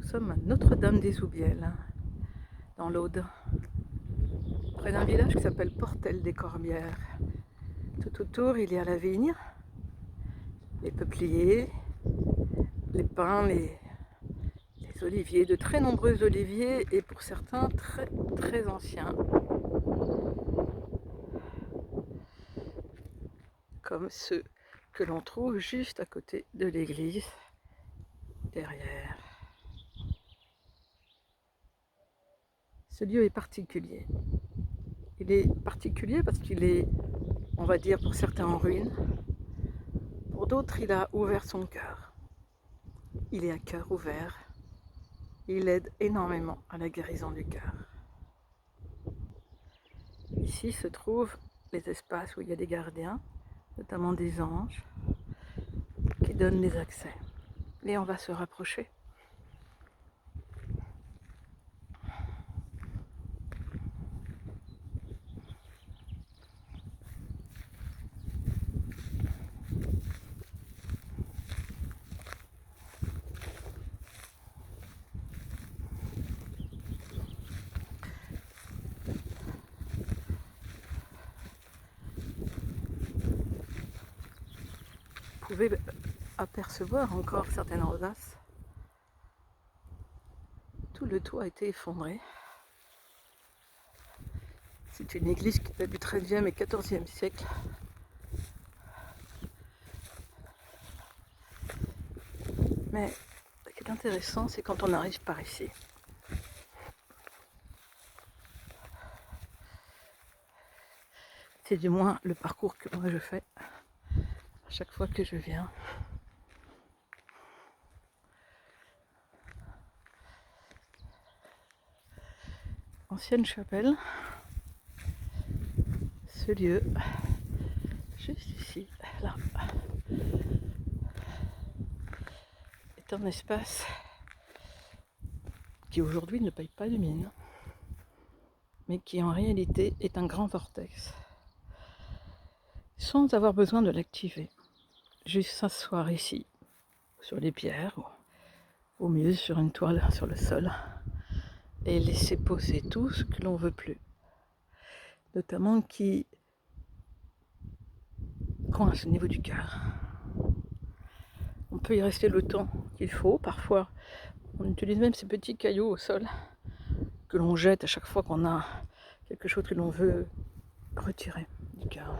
sommes à Notre-Dame-des-Oubielles, dans l'Aude, près d'un village qui s'appelle Portel-des-Corbières. Tout autour, il y a la vigne, les peupliers, les pins, les oliviers, de très nombreux oliviers et pour certains très très anciens, comme ceux que l'on trouve juste à côté de l'église, derrière. Ce lieu est particulier. Il est particulier parce qu'il est, on va dire, pour certains en ruine. Pour d'autres, il a ouvert son cœur. Il est à cœur ouvert. Il aide énormément à la guérison du cœur. Ici se trouvent les espaces où il y a des gardiens, notamment des anges, qui donnent les accès. Et on va se rapprocher. Vous pouvez apercevoir encore certaines rosaces. Tout le toit a été effondré. C'est une église qui date du XIIIe et XIVe siècle. Mais ce qui est intéressant, c'est quand on arrive par ici. C'est du moins le parcours que moi je fais à chaque fois que je viens. Ancienne chapelle. Ce lieu, juste ici, là, est un espace qui aujourd'hui ne paye pas de mine, mais qui en réalité est un grand vortex, sans avoir besoin de l'activer. Juste s'asseoir ici, sur les pierres, ou au mieux sur une toile sur le sol, et laisser poser tout ce que l'on veut plus, notamment qui coince au niveau du cœur. On peut y rester le temps qu'il faut. Parfois, on utilise même ces petits cailloux au sol que l'on jette à chaque fois qu'on a quelque chose que l'on veut retirer du cœur.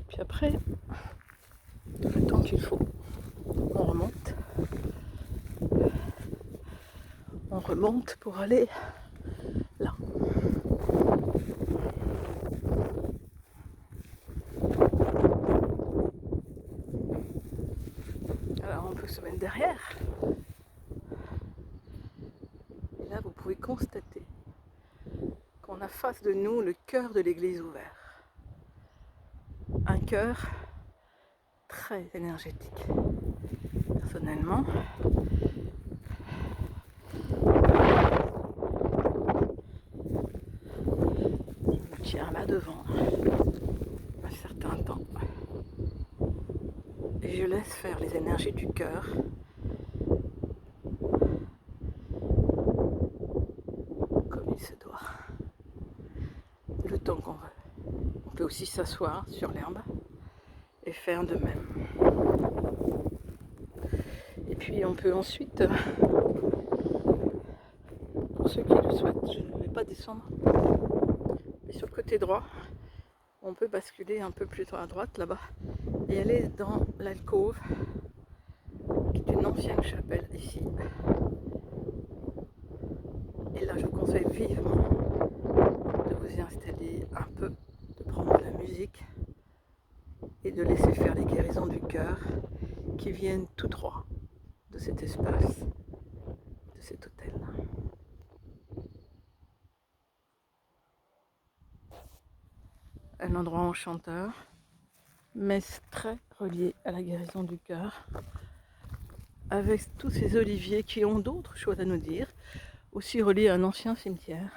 Puis après, le temps qu'il faut, on remonte. On remonte pour aller là. Alors on peut se mettre derrière. Et là, vous pouvez constater qu'on a face de nous le cœur de l'église ouvert. Un cœur très énergétique. Personnellement, je me tiens là devant un certain temps. Et je laisse faire les énergies du cœur. Comme il se doit. Le temps qu'on veut. On peut aussi s'asseoir sur l'herbe et faire de même. Et puis on peut ensuite, pour ceux qui le souhaitent, je ne vais pas descendre, mais sur le côté droit, on peut basculer un peu plus à droite là-bas et aller dans l'alcôve, qui est une ancienne chapelle ici. Et là, je vous conseille vivement de vous y installer un peu, de prendre de la musique et de laisser faire les guérisons du cœur qui viennent tout droit de cet espace, de cet hôtel. Un endroit enchanteur, mais très relié à la guérison du cœur, avec tous ces oliviers qui ont d'autres choses à nous dire, aussi reliés à un ancien cimetière,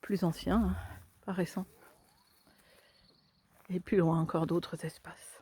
plus ancien, pas récent, et plus loin encore d'autres espaces.